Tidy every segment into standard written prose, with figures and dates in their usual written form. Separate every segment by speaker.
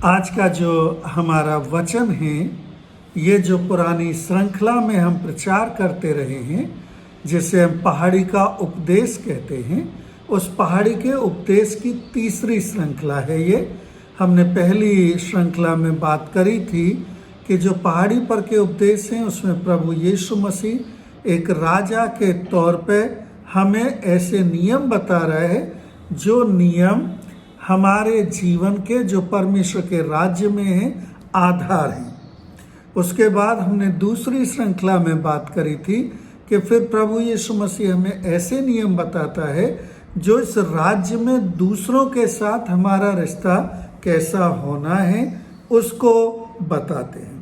Speaker 1: आज का जो हमारा वचन है, ये जो पुरानी श्रृंखला में हम प्रचार करते रहे हैं, जिसे हम पहाड़ी का उपदेश कहते हैं, उस पहाड़ी के उपदेश की तीसरी श्रृंखला है ये। हमने पहली श्रृंखला में बात करी थी कि जो पहाड़ी पर के उपदेश हैं उसमें प्रभु यीशु मसीह एक राजा के तौर पे हमें ऐसे नियम बता रहे हैं जो नियम हमारे जीवन के, जो परमेश्वर के राज्य में हैं, आधार हैं। उसके बाद हमने दूसरी श्रृंखला में बात करी थी कि फिर प्रभु यीशु मसीह हमें ऐसे नियम बताता है जो इस राज्य में दूसरों के साथ हमारा रिश्ता कैसा होना है उसको बताते हैं।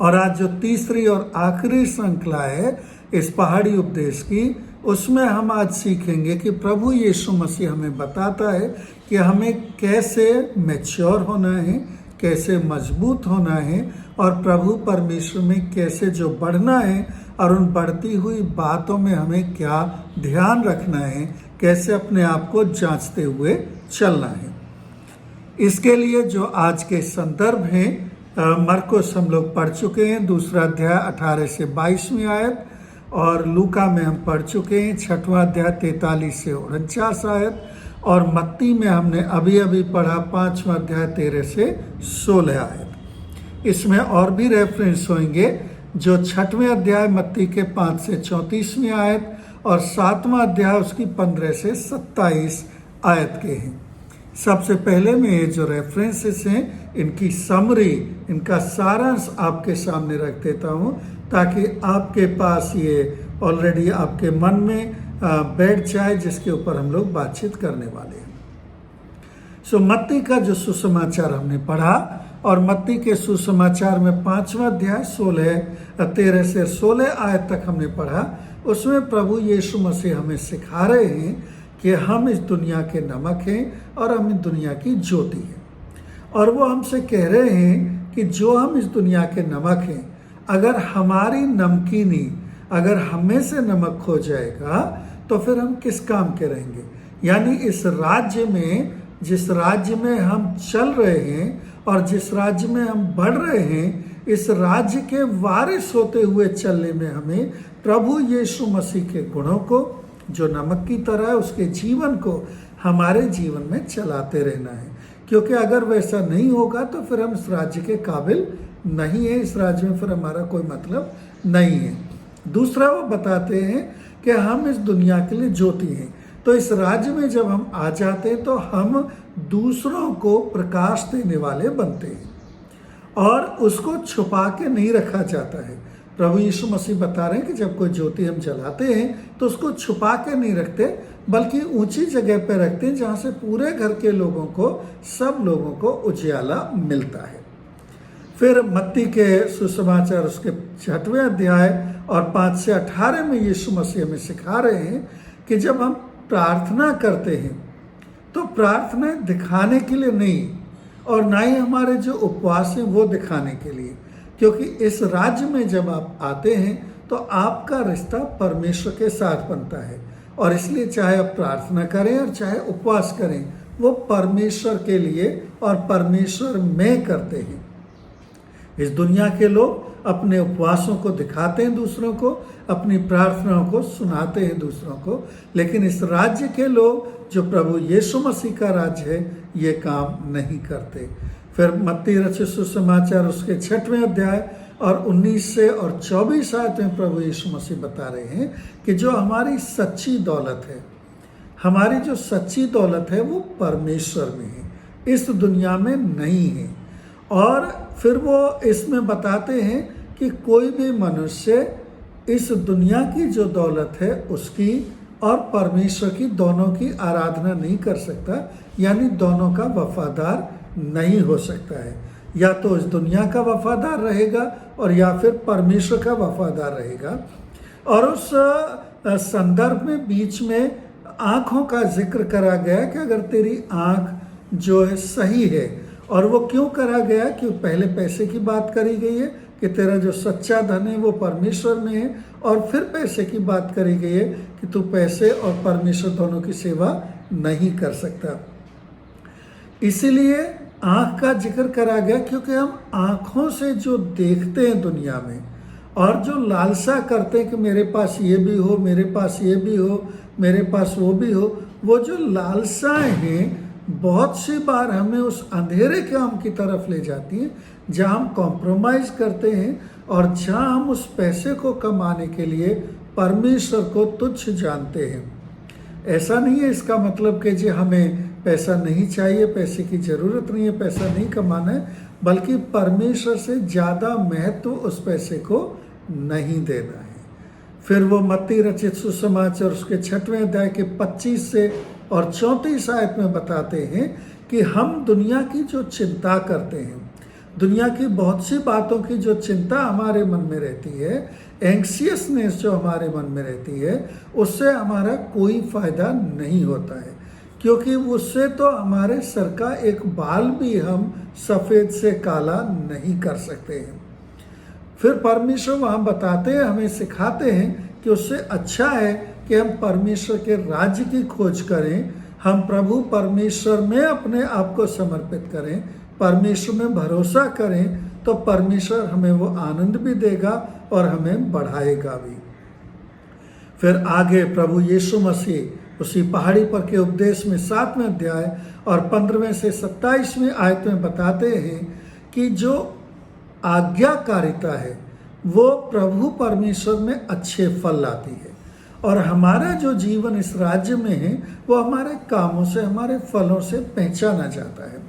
Speaker 1: और आज जो तीसरी और आखिरी श्रृंखला है इस पहाड़ी उपदेश की, उसमें हम आज सीखेंगे कि प्रभु यीशु मसीह हमें बताता है कि हमें कैसे मैच्योर होना है, कैसे मजबूत होना है और प्रभु परमेश्वर में कैसे जो बढ़ना है और उन बढ़ती हुई बातों में हमें क्या ध्यान रखना है, कैसे अपने आप को जांचते हुए चलना है। इसके लिए जो आज के संदर्भ हैं, मरकुस हम लोग पढ़ चुके हैं, 2 अध्याय 18 से 22वीं आयत, और लूका में हम पढ़ चुके हैं 6वां अध्याय 43 से 49 आयत, और मत्ती में हमने अभी अभी पढ़ा 5वां अध्याय 13 से 16 आयत। इसमें और भी रेफरेंस होंगे जो 6वें अध्याय मत्ती के 5 से 34वीं आयत और 7वां अध्याय उसकी 15 से 27 आयत के हैं। सबसे पहले मैं ये जो रेफरेंसेस हैं इनकी समरी, इनका सारांश आपके सामने रख देता हूँ ताकि आपके पास ये ऑलरेडी आपके मन में बैठ जाए, जिसके ऊपर हम लोग बातचीत करने वाले हैं। मत्ती का जो सुसमाचार हमने पढ़ा, और मत्ती के सुसमाचार में 5वां अध्याय 13 से 16 आयत तक हमने पढ़ा। उसमें प्रभु यीशु मसीह हमें सिखा रहे हैं कि हम इस दुनिया के नमक हैं और हम इस दुनिया की ज्योति हैं। और वो हमसे कह रहे हैं कि जो हम इस दुनिया के नमक हैं, अगर हमारी नमकीनी, अगर हमें से नमक खो जाएगा तो फिर हम किस काम के रहेंगे। यानी इस राज्य में, जिस राज्य में हम चल रहे हैं और जिस राज्य में हम बढ़ रहे हैं, इस राज्य के वारिस होते हुए चलने में हमें प्रभु यीशु मसीह के गुणों को, जो नमक की तरह है, उसके जीवन को हमारे जीवन में चलाते रहना है। क्योंकि अगर वैसा नहीं होगा तो फिर हम इस राज्य के काबिल नहीं है, इस राज्य में फिर हमारा कोई मतलब नहीं है। दूसरा, वो बताते हैं कि हम इस दुनिया के लिए ज्योति हैं। तो इस राज्य में जब हम आ जाते हैं तो हम दूसरों को प्रकाश देने वाले बनते हैं और उसको छुपा के नहीं रखा जाता है। प्रभु यीशु मसीह बता रहे हैं कि जब कोई ज्योति हम जलाते हैं तो उसको छुपा के नहीं रखते, बल्कि ऊंची जगह पर रखते हैं जहाँ से पूरे घर के लोगों को, सब लोगों को उजियाला मिलता है। फिर मत्ती के सुसमाचार उसके 6वें अध्याय और 5 से 18 में यीशु मसीह हमें सिखा रहे हैं कि जब हम प्रार्थना करते हैं तो प्रार्थना दिखाने के लिए नहीं, और ना ही हमारे जो उपवास हैं वो दिखाने के लिए। क्योंकि इस राज्य में जब आप आते हैं तो आपका रिश्ता परमेश्वर के साथ बनता है, और इसलिए चाहे आप प्रार्थना करें और चाहे उपवास करें, वो परमेश्वर के लिए और परमेश्वर में करते हैं। इस दुनिया के लोग अपने उपवासों को दिखाते हैं दूसरों को, अपनी प्रार्थनाओं को सुनाते हैं दूसरों को, लेकिन इस राज्य के लोग, जो प्रभु यीशु मसीह का राज्य है, ये काम नहीं करते। फिर मत्ती रचित सुसमाचार उसके 6वें अध्याय और 19 से और 24 आयत में प्रभु यीशु मसीह बता रहे हैं कि जो हमारी सच्ची दौलत है, हमारी जो सच्ची दौलत है वो परमेश्वर में है, इस दुनिया में नहीं है। और फिर वो इसमें बताते हैं कि कोई भी मनुष्य इस दुनिया की जो दौलत है उसकी और परमेश्वर की, दोनों की आराधना नहीं कर सकता, यानी दोनों का वफादार नहीं हो सकता है। या तो इस दुनिया का वफादार रहेगा और या फिर परमेश्वर का वफादार रहेगा। और उस संदर्भ में बीच में आँखों का जिक्र करा गया कि अगर तेरी आँख जो है सही है, और वो क्यों करा गया कि पहले पैसे की बात करी गई है कि तेरा जो सच्चा धन है वो परमेश्वर में है, और फिर पैसे की बात करी गई है कि तू पैसे और परमेश्वर दोनों की सेवा नहीं कर सकता। इसीलिए आँख का जिक्र करा गया क्योंकि हम आँखों से जो देखते हैं दुनिया में और जो लालसा करते हैं कि मेरे पास ये भी हो, मेरे पास ये भी हो, मेरे पास वो भी हो, वो जो लालसाएं हैं बहुत सी बार हमें उस अंधेरे काम की तरफ ले जाती हैं जहाँ हम कॉम्प्रोमाइज़ करते हैं और जहाँ हम उस पैसे को कमाने के लिए परमेश्वर को तुच्छ जानते हैं। ऐसा नहीं है इसका मतलब कि जी हमें पैसा नहीं चाहिए, पैसे की ज़रूरत नहीं है, पैसा नहीं कमाना है, बल्कि परमेश्वर से ज़्यादा महत्व उस पैसे को नहीं देना है। फिर वो मत्ती रचित सुसमाचार उसके 6वें अध्याय के 25 से और 34 आयत में बताते हैं कि हम दुनिया की जो चिंता करते हैं, दुनिया की बहुत सी बातों की जो चिंता हमारे मन में रहती है, एंग्सियसनेस जो हमारे मन में रहती है, उससे हमारा कोई फ़ायदा नहीं होता है, क्योंकि उससे तो हमारे सर का एक बाल भी हम सफ़ेद से काला नहीं कर सकते हैं। फिर परमेश्वर वहाँ बताते हैं, हमें सिखाते हैं कि उससे अच्छा है कि हम परमेश्वर के राज्य की खोज करें, हम प्रभु परमेश्वर में अपने आप को समर्पित करें, परमेश्वर में भरोसा करें, तो परमेश्वर हमें वो आनंद भी देगा और हमें बढ़ाएगा भी। फिर आगे प्रभु यीशु मसीह उसी पहाड़ी पर के उपदेश में 7वें अध्याय और 15वें से 27वें आयत में बताते हैं कि जो आज्ञाकारिता है वो प्रभु परमेश्वर में अच्छे फल लाती है और हमारा जो जीवन इस राज्य में है वो हमारे कामों से, हमारे फलों से पहचाना जाता है।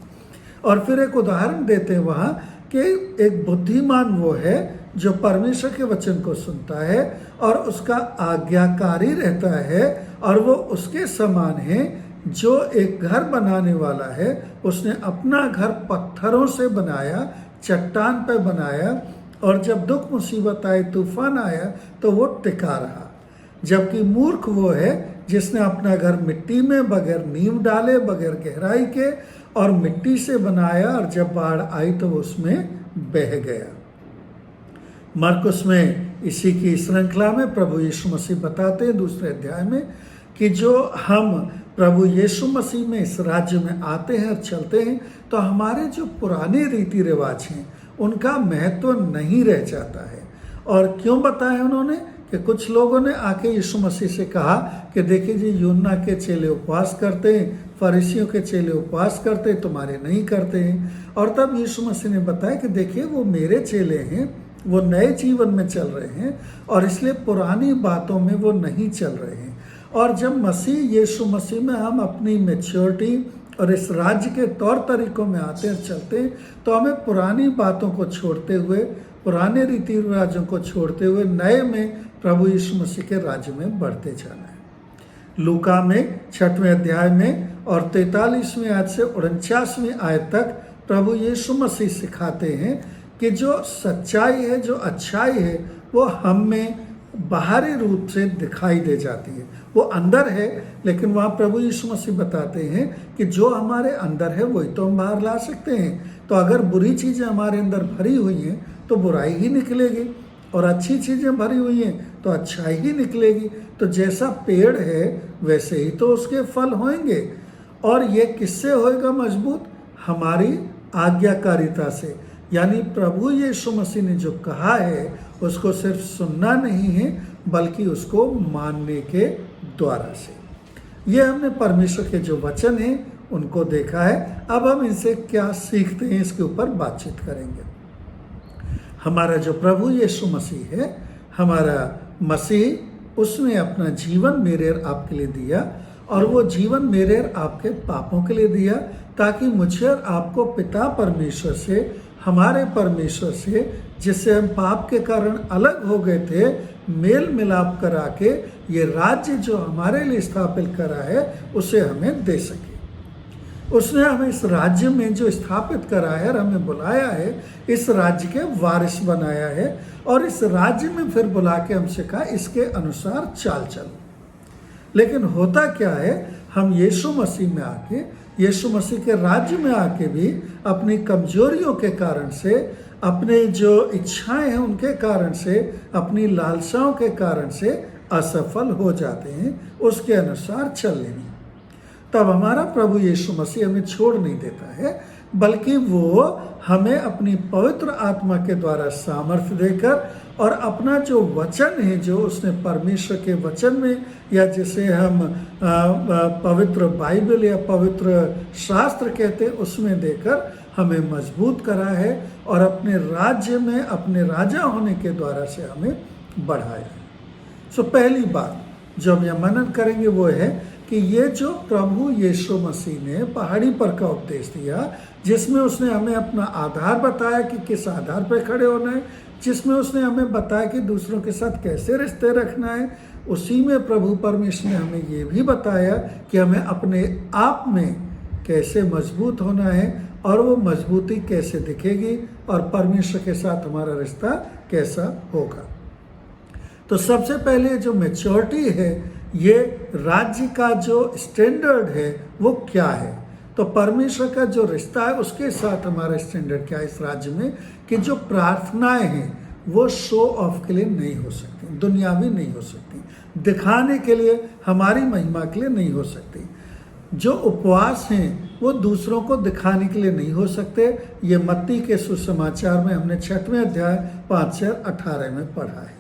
Speaker 1: और फिर एक उदाहरण देते हैं वहाँ कि एक बुद्धिमान वो है जो परमेश्वर के वचन को सुनता है और उसका आज्ञाकारी रहता है, और वो उसके समान है जो एक घर बनाने वाला है, उसने अपना घर पत्थरों से बनाया, चट्टान पर बनाया, और जब दुख मुसीबत आए, तूफान आया, तो वो टिका रहा। जबकि मूर्ख वो है जिसने अपना घर मिट्टी में बगैर नींव डाले, बगैर गहराई के और मिट्टी से बनाया, और जब बाढ़ आई तो उसमें बह गया। मरकुस में इसी की श्रृंखला में प्रभु यीशु मसीह बताते हैं 2 अध्याय में कि जो हम प्रभु यीशु मसीह में इस राज्य में आते हैं और चलते हैं तो हमारे जो पुराने रीति रिवाज हैं उनका महत्व नहीं रह जाता है। और क्यों बताया उन्होंने कि कुछ लोगों ने आके यीशु मसीह से कहा कि देखिए जी, यूहन्ना के चेले उपवास करते हैं, फरीसियों के चेले उपवास करते हैं, तुम्हारे नहीं करते हैं। और तब यीशु मसीह ने बताया कि देखिए वो मेरे चेले हैं, वो नए जीवन में चल रहे हैं और इसलिए पुरानी बातों में वो नहीं चल रहे हैं। और जब मसीह यीशु मसीह में हम अपनी मैच्योरिटी और इस राज्य के तौर तरीकों में आते हैं, चलते हैं, तो हमें पुरानी बातों को छोड़ते हुए, पुराने रीति रिवाजों को छोड़ते हुए नए में प्रभु यीशु मसीह के राज्य में बढ़ते जाना है। लूका में 6वें अध्याय में और 43वें आयत से 49वें आयत तक प्रभु यीशु मसीह सिखाते हैं कि जो सच्चाई है, जो अच्छाई है, वो हम में बाहरी रूप से दिखाई दे जाती है। वो अंदर है, लेकिन वहाँ प्रभु यीशु मसीह बताते हैं कि जो हमारे अंदर है वही तो हम बाहर ला सकते हैं। तो अगर बुरी चीज़ें हमारे अंदर भरी हुई हैं तो बुराई ही निकलेगी, और अच्छी चीज़ें भरी हुई हैं तो अच्छाई ही निकलेगी। तो जैसा पेड़ है वैसे ही तो उसके फल होंगे। और ये किससे होएगा मजबूत? हमारी आज्ञाकारिता से। यानी प्रभु यीशु मसीह ने जो कहा है उसको सिर्फ सुनना नहीं है बल्कि उसको मानने के द्वारा से। ये हमने परमेश्वर के जो वचन हैं उनको देखा है। अब हम इनसे क्या सीखते हैं इसके ऊपर बातचीत करेंगे। हमारा जो प्रभु यीशु मसीह है, हमारा मसीह, उसने अपना जीवन मेरे और आपके लिए दिया, और वो जीवन मेरे और आपके पापों के लिए दिया ताकि मुझे और आपको पिता परमेश्वर से, हमारे परमेश्वर से, जिससे हम पाप के कारण अलग हो गए थे, मेल मिलाप करा के ये राज्य जो हमारे लिए स्थापित करा है उसे हमें दे सके। उसने हमें इस राज्य में जो स्थापित करा है और हमें बुलाया है, इस राज्य के वारिस बनाया है, और इस राज्य में फिर बुला के हमसे कहा इसके अनुसार चाल चलो। लेकिन होता क्या है, हम यीशु मसीह में आके, यीशु मसीह के राज्य में आके भी अपनी कमजोरियों के कारण से, अपने जो इच्छाएं हैं उनके कारण से, अपनी लालसाओं के कारण से असफल हो जाते हैं उसके अनुसार चलने में। तब हमारा प्रभु यीशु मसीह हमें छोड़ नहीं देता है, बल्कि वो हमें अपनी पवित्र आत्मा के द्वारा सामर्थ्य देकर और अपना जो वचन है, जो उसने परमेश्वर के वचन में, या जिसे हम पवित्र बाइबल या पवित्र शास्त्र कहते हैं, उसमें देकर हमें मजबूत करा है और अपने राज्य में अपने राजा होने के द्वारा से हमें बढ़ाया है। सो पहली बात जो हम यह मनन करेंगे वो है कि ये जो प्रभु यीशु मसीह ने पहाड़ी पर का उपदेश दिया, जिसमें उसने हमें अपना आधार बताया कि किस आधार पर खड़े होना है, जिसमें उसने हमें बताया कि दूसरों के साथ कैसे रिश्ते रखना है, उसी में प्रभु परमेश्वर ने हमें ये भी बताया कि हमें अपने आप में कैसे मजबूत होना है और वो मजबूती कैसे दिखेगी और परमेश्वर के साथ हमारा रिश्ता कैसा होगा। तो सबसे पहले जो मैच्योरिटी है, ये राज्य का जो स्टैंडर्ड है वो क्या है। तो परमेश्वर का जो रिश्ता है उसके साथ हमारा स्टैंडर्ड क्या है इस राज्य में, कि जो प्रार्थनाएं हैं वो शो ऑफ के लिए नहीं हो सकती, दुनियावी नहीं हो सकती, दिखाने के लिए, हमारी महिमा के लिए नहीं हो सकती। जो उपवास हैं वो दूसरों को दिखाने के लिए नहीं हो सकते। ये मत्ती के सुसमाचार में हमने 6वें अध्याय 5-18 में पढ़ा है।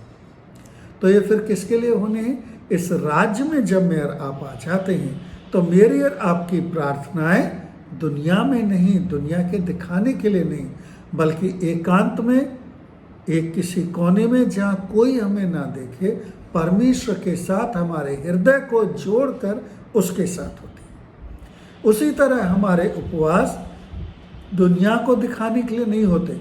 Speaker 1: तो ये फिर किसके लिए होने हैं? इस राज्य में जब मैं और आप आ जाते हैं तो मेरी और आपकी प्रार्थनाएं दुनिया में नहीं, दुनिया के दिखाने के लिए नहीं, बल्कि एकांत में, एक किसी कोने में जहाँ कोई हमें ना देखे, परमेश्वर के साथ हमारे हृदय को जोड़कर उसके साथ होती है। उसी तरह हमारे उपवास दुनिया को दिखाने के लिए नहीं होते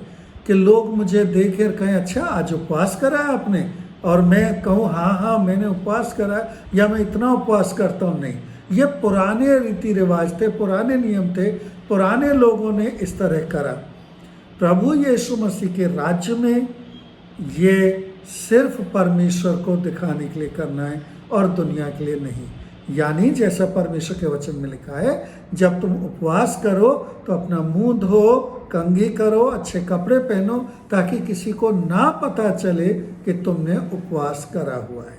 Speaker 1: कि लोग मुझे देखें कहें अच्छा आज उपवास करा है आपने, और मैं कहूँ हाँ मैंने उपवास करा है या मैं इतना उपवास करता हूँ। नहीं, ये पुराने रीति रिवाज थे, पुराने नियम थे, पुराने लोगों ने इस तरह करा। प्रभु यीशु मसीह के राज्य में ये सिर्फ परमेश्वर को दिखाने के लिए करना है और दुनिया के लिए नहीं। यानी जैसा परमेश्वर के वचन में लिखा है, जब तुम उपवास करो तो अपना मुंह धो, कंघी करो, अच्छे कपड़े पहनो, ताकि किसी को ना पता चले कि तुमने उपवास करा हुआ है।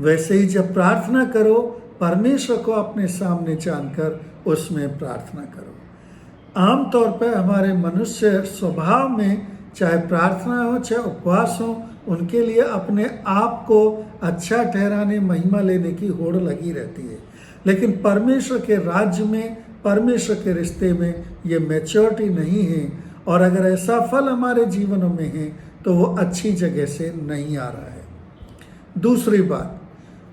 Speaker 1: वैसे ही जब प्रार्थना करो, परमेश्वर को अपने सामने जानकर उसमें प्रार्थना करो। आमतौर पर हमारे मनुष्य स्वभाव में चाहे प्रार्थना हो चाहे उपवास हो, उनके लिए अपने आप को अच्छा ठहराने, महिमा लेने की होड़ लगी रहती है। लेकिन परमेश्वर के राज्य में, परमेश्वर के रिश्ते में ये मैच्योरिटी नहीं है, और अगर ऐसा फल हमारे जीवनों में है तो वो अच्छी जगह से नहीं आ रहा है। दूसरी बात,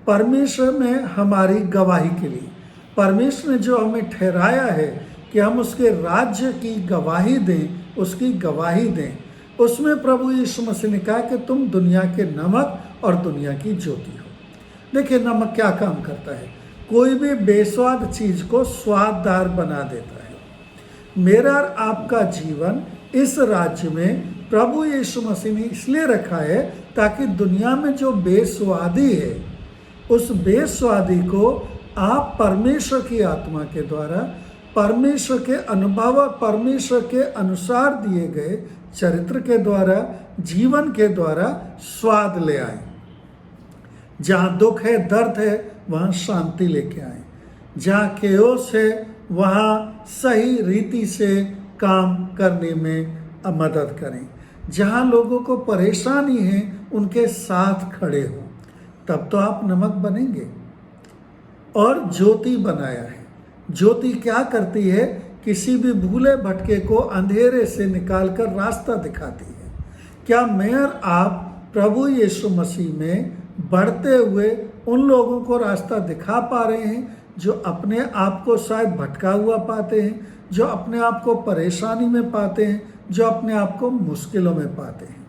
Speaker 1: परमेश्वर में हमारी गवाही के लिए, परमेश्वर ने जो हमें ठहराया है कि हम उसके राज्य की गवाही दें, उसकी गवाही दें, उसमें प्रभु यीशु मसीह ने कहा कि तुम दुनिया के नमक और दुनिया की ज्योति हो। देखिए नमक क्या काम करता है? कोई भी बेस्वाद चीज को स्वाददार बना देता है। मेरा और आपका जीवन इस राज्य में प्रभु यीशु मसीह ने इसलिए रखा है ताकि दुनिया में जो बेस्वादी है, उस बेस्वादी को आप परमेश्वर की आत्मा के द्वारा, परमेश्वर के अनुभव और परमेश्वर के अनुसार दिए गए चरित्र के द्वारा, जीवन के द्वारा स्वाद ले आए। जहाँ दुख है, दर्द है, वहाँ शांति लेके आए। जहाँ केओस है, वहाँ सही रीति से काम करने में मदद करें। जहाँ लोगों को परेशानी है, उनके साथ खड़े हो, तब तो आप नमक बनेंगे। और ज्योति बनाया है। ज्योति क्या करती है? किसी भी भूले भटके को अंधेरे से निकालकर रास्ता दिखाती है। क्या मैं और आप प्रभु यीशु मसीह में बढ़ते हुए उन लोगों को रास्ता दिखा पा रहे हैं जो अपने आप को शायद भटका हुआ पाते हैं, जो अपने आप को परेशानी में पाते हैं, जो अपने आप को मुश्किलों में पाते हैं?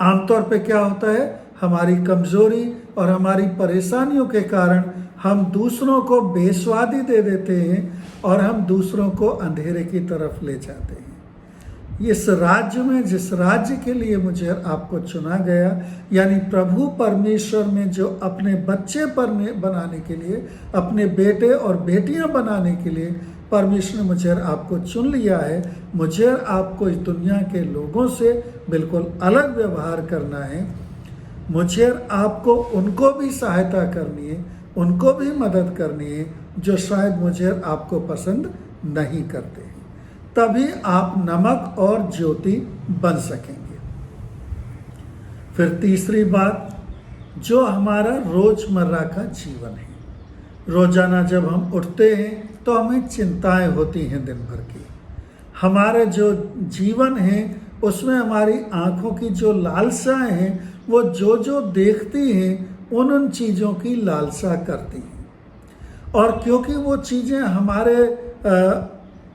Speaker 1: आमतौर पे क्या होता है, हमारी कमजोरी और हमारी परेशानियों के कारण हम दूसरों को बेस्वादी दे देते हैं और हम दूसरों को अंधेरे की तरफ ले जाते हैं। इस राज्य में, जिस राज्य के लिए मुझे आपको चुना गया, यानी प्रभु परमेश्वर में जो अपने बच्चे बनाने के लिए, अपने बेटे और बेटियां बनाने के लिए परमेश्वर ने मुझे आपको चुन लिया है। मुझे आपको इस दुनिया के लोगों से बिल्कुल अलग व्यवहार करना है। मुझे आपको उनको भी सहायता करनी है, उनको भी मदद करनी है जो शायद मुझे आपको पसंद नहीं करते हैं, तभी आप नमक और ज्योति बन सकेंगे। फिर तीसरी बात, जो हमारा रोजमर्रा का जीवन है, रोजाना जब हम उठते हैं तो हमें चिंताएं होती हैं दिन भर की। हमारे जो जीवन है उसमें हमारी आंखों की जो लालसाएं हैं वो जो जो देखती हैं उन चीज़ों की लालसा करती हैं, और क्योंकि वो चीज़ें हमारे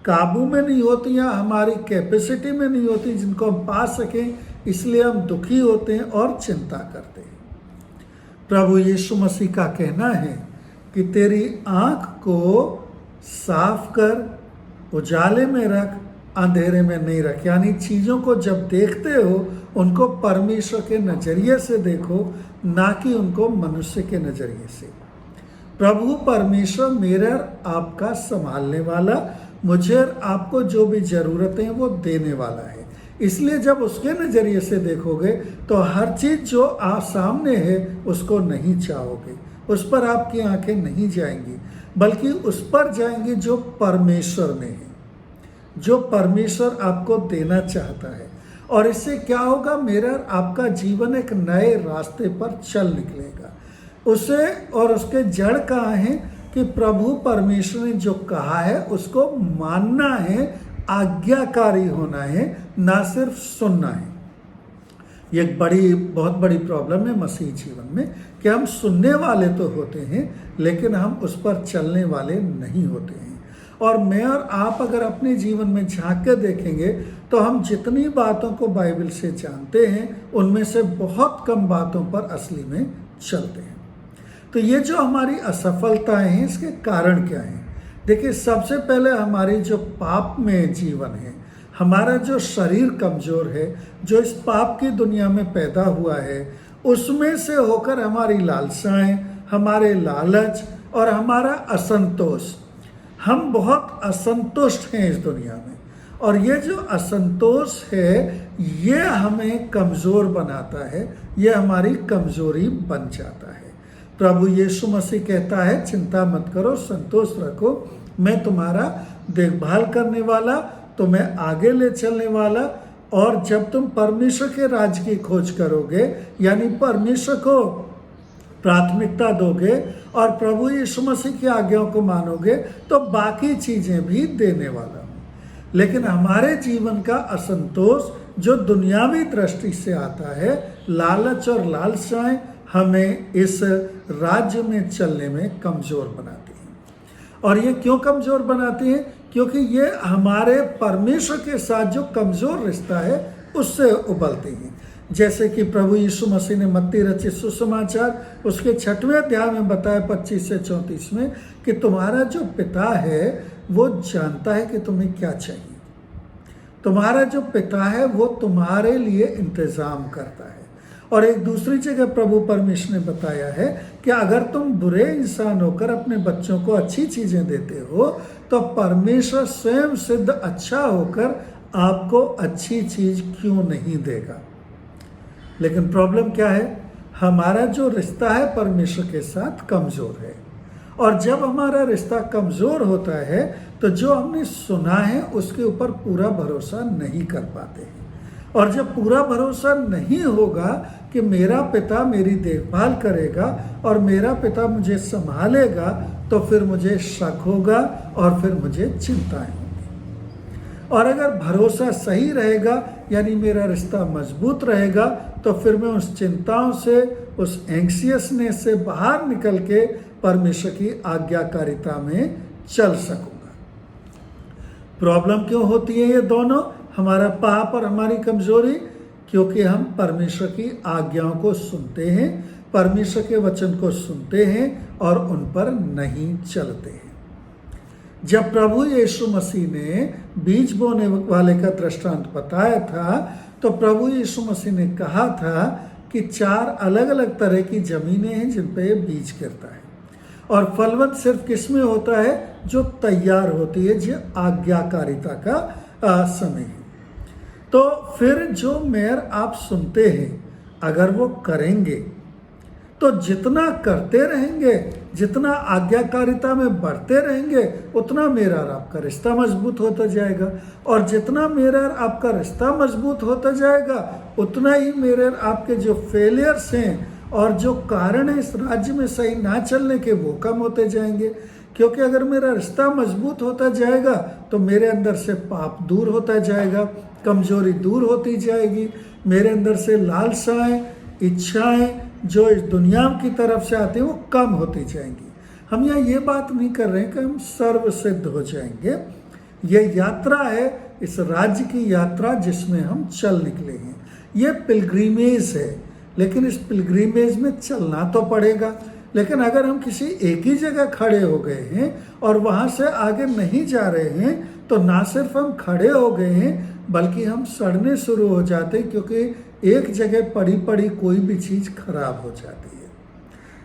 Speaker 1: काबू में नहीं होती या हमारी कैपेसिटी में नहीं होती जिनको हम पा सकें, इसलिए हम दुखी होते हैं और चिंता करते हैं। प्रभु यीशु मसीह का कहना है कि तेरी आंख को साफ कर, उजाले में रख, अंधेरे में नहीं रख। यानी चीज़ों को जब देखते हो उनको परमेश्वर के नज़रिए से देखो, ना कि उनको मनुष्य के नज़रिए से। प्रभु परमेश्वर मेरा आपका संभालने वाला, मुझे आपको जो भी ज़रूरतें हैं वो देने वाला है। इसलिए जब उसके नज़रिए से देखोगे तो हर चीज़ जो आप सामने है उसको नहीं चाहोगे, उस पर आपकी आंखें नहीं जाएंगी, बल्कि उस पर जाएंगी जो परमेश्वर में है, जो परमेश्वर आपको देना चाहता है। और इससे क्या होगा, मेरा आपका जीवन एक नए रास्ते पर चल निकलेगा। उसे और उसके जड़ कहाँ है कि प्रभु परमेश्वर ने जो कहा है उसको मानना है, आज्ञाकारी होना है, ना सिर्फ सुनना है। ये एक बहुत बड़ी प्रॉब्लम है मसीह जीवन में कि हम सुनने वाले तो होते हैं लेकिन हम उस पर चलने वाले नहीं होते हैं। और मैं और आप अगर अपने जीवन में झांक के देखेंगे तो हम जितनी बातों को बाइबल से जानते हैं उनमें से बहुत कम बातों पर असली में चलते हैं। तो ये जो हमारी असफलताएं हैं इसके कारण क्या हैं? देखिए, सबसे पहले हमारी जो पाप में जीवन है, हमारा जो शरीर कमज़ोर है, जो इस पाप की दुनिया में पैदा हुआ है, उसमें से होकर हमारी लालसाएं, हमारे लालच और हमारा असंतोष, हम बहुत असंतुष्ट हैं इस दुनिया में। और ये जो असंतोष है ये हमें कमज़ोर बनाता है, ये हमारी कमज़ोरी बन जाता है। प्रभु यीशु मसीह कहता है, चिंता मत करो, संतोष रखो, मैं तुम्हारा देखभाल करने वाला, तुम्हें आगे ले चलने वाला। और जब तुम परमेश्वर के राज्य की खोज करोगे, यानी परमेश्वर को प्राथमिकता दोगे और प्रभु यीशु मसीह की आज्ञाओं को मानोगे, तो बाकी चीज़ें भी देने वाला हूँ। लेकिन हमारे जीवन का असंतोष जो दुनियावी दृष्टि से आता है, लालच और लालसाएं, हमें इस राज्य में चलने में कमज़ोर बनाती हैं। और ये क्यों कमज़ोर बनाती हैं? क्योंकि ये हमारे परमेश्वर के साथ जो कमज़ोर रिश्ता है उससे उबलती हैं। जैसे कि प्रभु यीशु मसीह ने मत्ती रचित सुसमाचार उसके 6वें अध्याय में बताया 25 से 34 में कि तुम्हारा जो पिता है वो जानता है कि तुम्हें क्या चाहिए। तुम्हारा जो पिता है वो तुम्हारे लिए इंतज़ाम करता है। और एक दूसरी जगह प्रभु परमेश्वर ने बताया है कि अगर तुम बुरे इंसान होकर अपने बच्चों को अच्छी चीज़ें देते हो तो परमेश्वर स्वयं सिद्ध अच्छा होकर आपको अच्छी चीज़ क्यों नहीं देगा। लेकिन प्रॉब्लम क्या है, हमारा जो रिश्ता है परमेश्वर के साथ कमज़ोर है। और जब हमारा रिश्ता कमज़ोर होता है तो जो हमने सुना है उसके ऊपर पूरा भरोसा नहीं कर पाते हैं। और जब पूरा भरोसा नहीं होगा कि मेरा पिता मेरी देखभाल करेगा और मेरा पिता मुझे संभालेगा, तो फिर मुझे शक होगा और फिर मुझे चिंताएं होंगी। और अगर भरोसा सही रहेगा, यानी मेरा रिश्ता मजबूत रहेगा, तो फिर मैं उस चिंताओं से, उस एंग्सियसनेस से बाहर निकल के परमेश्वर की आज्ञाकारिता में चल सकूंगा। प्रॉब्लम क्यों होती है ये दोनों, हमारा पाप और हमारी कमजोरी? क्योंकि हम परमेश्वर की आज्ञाओं को सुनते हैं, परमेश्वर के वचन को सुनते हैं और उन पर नहीं चलते हैं। जब प्रभु यीशु मसीह ने बीज बोने वाले का दृष्टांत बताया था तो प्रभु यीशु मसीह ने कहा था कि 4 अलग अलग तरह की जमीनें हैं जिन पे बीज गिरता है, और फलवंत सिर्फ किसमें होता है? जो तैयार होती है, जो आज्ञाकारिता का समय है। तो फिर जो मेयर आप सुनते हैं अगर वो करेंगे तो जितना करते रहेंगे, जितना आज्ञाकारिता में बढ़ते रहेंगे, उतना मेरा और आपका रिश्ता मजबूत होता जाएगा। और जितना मेरा और आपका रिश्ता मजबूत होता जाएगा, उतना ही मेरे और आपके जो फेलियर्स हैं और जो कारण है इस राज्य में सही ना चलने के, वो कम होते जाएंगे। क्योंकि अगर मेरा रिश्ता मजबूत होता जाएगा तो मेरे अंदर से पाप दूर होता जाएगा, कमजोरी दूर होती जाएगी, मेरे अंदर से लालसाएं, इच्छाएं जो इस दुनिया की तरफ से आती हैं वो कम होती जाएंगी। हम यहाँ ये बात नहीं कर रहे हैं कि हम सर्व सिद्ध हो जाएंगे। ये यात्रा है, इस राज्य की यात्रा जिसमें हम चल निकले हैं। ये पिलग्रिमेज है, लेकिन इस पिलग्रिमेज में चलना तो पड़ेगा। लेकिन अगर हम किसी एक ही जगह खड़े हो गए हैं और वहाँ से आगे नहीं जा रहे हैं, तो ना सिर्फ हम खड़े हो गए हैं बल्कि हम सड़ने शुरू हो जाते हैं, क्योंकि एक जगह पड़ी पड़ी कोई भी चीज़ खराब हो जाती है।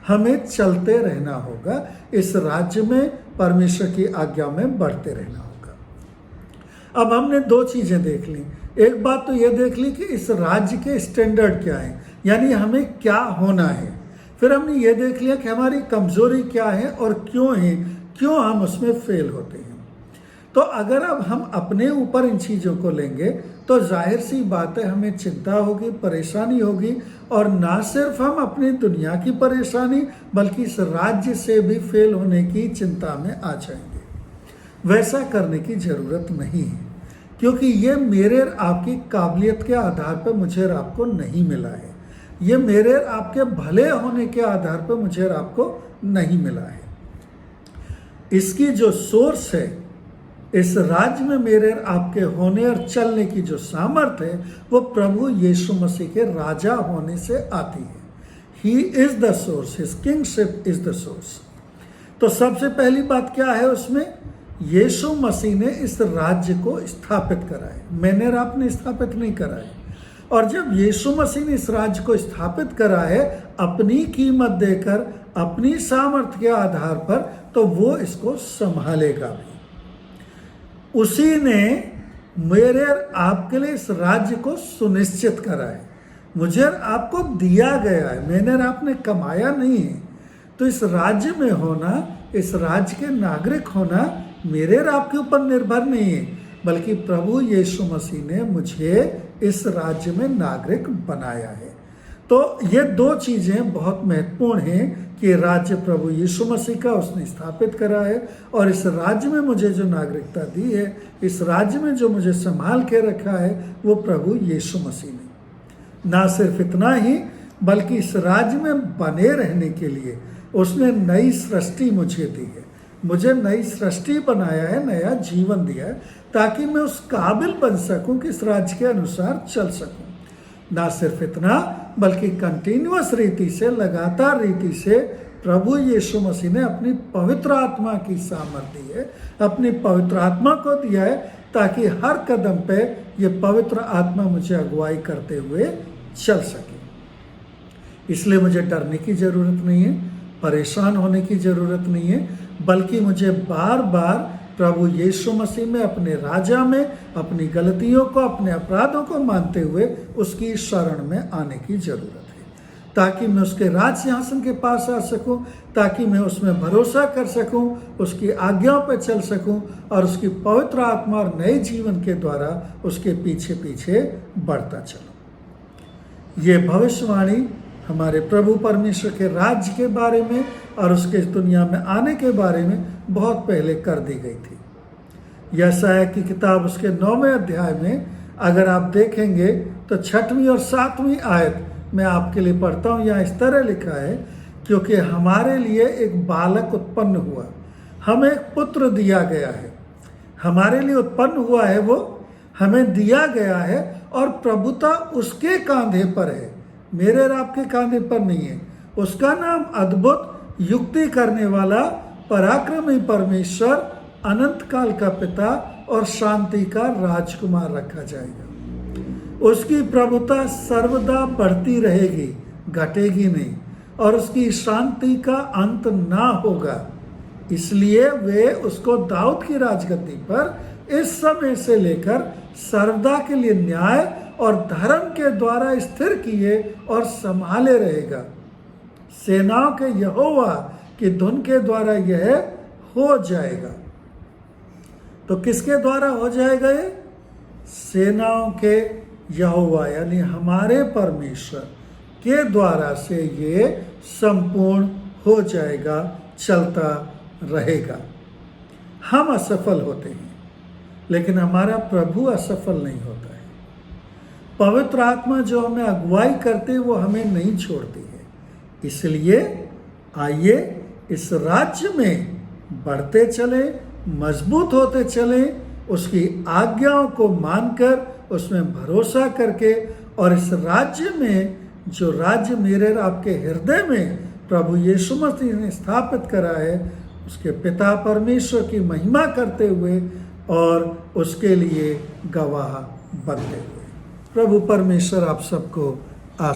Speaker 1: हमें चलते रहना होगा, इस राज्य में परमेश्वर की आज्ञा में बढ़ते रहना होगा। अब हमने दो चीज़ें देख ली। एक बात तो ये देख ली कि इस राज्य के स्टैंडर्ड क्या है, यानी हमें क्या होना है। फिर हमने ये देख लिया कि हमारी कमजोरी क्या है और क्यों है, क्यों हम उसमें फेल होते हैं। तो अगर अब हम अपने ऊपर इन चीज़ों को लेंगे तो जाहिर सी बात है हमें चिंता होगी, परेशानी होगी, और ना सिर्फ हम अपनी दुनिया की परेशानी बल्कि इस राज्य से भी फेल होने की चिंता में आ जाएंगे। वैसा करने की ज़रूरत नहीं है, क्योंकि ये मेरे और आपकी काबिलियत के आधार पर मुझे और आपको नहीं मिला है। ये मेरे और आपके भले होने के आधार पर मुझे और आपको नहीं मिला है। इसकी जो सोर्स है, इस राज्य में मेरे और आपके होने और चलने की जो सामर्थ है, वो प्रभु यीशु मसीह के राजा होने से आती है। He is the source, his kingship is the source. तो सबसे पहली बात क्या है उसमें, यीशु मसीह ने इस राज्य को स्थापित करा है, मैंने और आपने स्थापित नहीं करा है। और जब यीशु मसीह ने इस राज्य को स्थापित करा है अपनी कीमत देकर, अपनी सामर्थ्य के आधार पर, तो वो इसको संभालेगा भी। उसी ने मेरे और आपके लिए इस राज्य को सुनिश्चित करा है, मुझे और आपको दिया गया है, मैंने और आपने कमाया नहीं है। तो इस राज्य में होना, इस राज्य के नागरिक होना मेरे और आपके ऊपर निर्भर नहीं है, बल्कि प्रभु यीशु मसीह ने मुझे इस राज्य में नागरिक बनाया है। तो ये दो चीज़ें बहुत महत्वपूर्ण हैं कि राज्य प्रभु यीशु मसीह का उसने स्थापित करा है, और इस राज्य में मुझे जो नागरिकता दी है, इस राज्य में जो मुझे संभाल के रखा है, वो प्रभु यीशु मसीह ने। ना सिर्फ इतना ही, बल्कि इस राज्य में बने रहने के लिए उसने नई सृष्टि मुझे दी है, मुझे नई सृष्टि बनाया है, नया जीवन दिया है, ताकि मैं उस काबिल बन सकूं कि इस राज्य के अनुसार चल सकूं। ना सिर्फ इतना, बल्कि कंटिन्यूअस रीति से, लगातार रीति से प्रभु यीशु मसीह ने अपनी पवित्र आत्मा की सामर्थ्य दी है, अपनी पवित्र आत्मा को दिया है, ताकि हर कदम पे ये पवित्र आत्मा मुझे अगुवाई करते हुए चल सके। इसलिए मुझे डरने की ज़रूरत नहीं है, परेशान होने की ज़रूरत नहीं है, बल्कि मुझे बार बार प्रभु यीशु मसीह में, अपने राजा में, अपनी गलतियों को, अपने अपराधों को मानते हुए उसकी शरण में आने की ज़रूरत है, ताकि मैं उसके राज सिंहासन के पास आ सकूं, ताकि मैं उसमें भरोसा कर सकूं, उसकी आज्ञाओं पर चल सकूं, और उसकी पवित्र आत्मा और नए जीवन के द्वारा उसके पीछे पीछे बढ़ता चलूं। ये भविष्यवाणी हमारे प्रभु परमेश्वर के राज्य के बारे में और उसके इस दुनिया में आने के बारे में बहुत पहले कर दी गई थी। यशायाह की किताब उसके 9वें अध्याय में अगर आप देखेंगे तो 6वीं और 7वीं आयत मैं आपके लिए पढ़ता हूँ। यहाँ इस तरह लिखा है, क्योंकि हमारे लिए एक बालक उत्पन्न हुआ, हमें एक पुत्र दिया गया है, हमारे लिए उत्पन्न हुआ है, वो हमें दिया गया है, और प्रभुता उसके कांधे पर है, मेरे और आपके कांधे पर नहीं है। उसका नाम अद्भुत, युक्ति करने वाला, पराक्रमी परमेश्वर, अनंत काल का पिता और शांति का राजकुमार रखा जाएगा। उसकी प्रभुता सर्वदा बढ़ती रहेगी, घटेगी नहीं, और उसकी शांति का अंत ना होगा। इसलिए वे उसको दाऊद की राजगद्दी पर इस समय से लेकर सर्वदा के लिए न्याय और धर्म के द्वारा स्थिर किए और संभाले रहेगा। सेनाओं के यहोवा की धुन के द्वारा यह हो जाएगा। तो किसके द्वारा हो जाएगा ये? सेनाओं के यहोवा यानी हमारे परमेश्वर के द्वारा से ये संपूर्ण हो जाएगा, चलता रहेगा। हम असफल होते हैं लेकिन हमारा प्रभु असफल नहीं होता है। पवित्र आत्मा जो हमें अगुवाई करते हैं वो हमें नहीं छोड़ती है। इसलिए आइए इस राज्य में बढ़ते चले, मजबूत होते चले, उसकी आज्ञाओं को मानकर उसमें भरोसा करके, और इस राज्य में जो राज्य मेरे और आपके हृदय में प्रभु यीशु मसीह ने स्थापित करा है, उसके पिता परमेश्वर की महिमा करते हुए और उसके लिए गवाह बनते हुए। प्रभु परमेश्वर आप सबको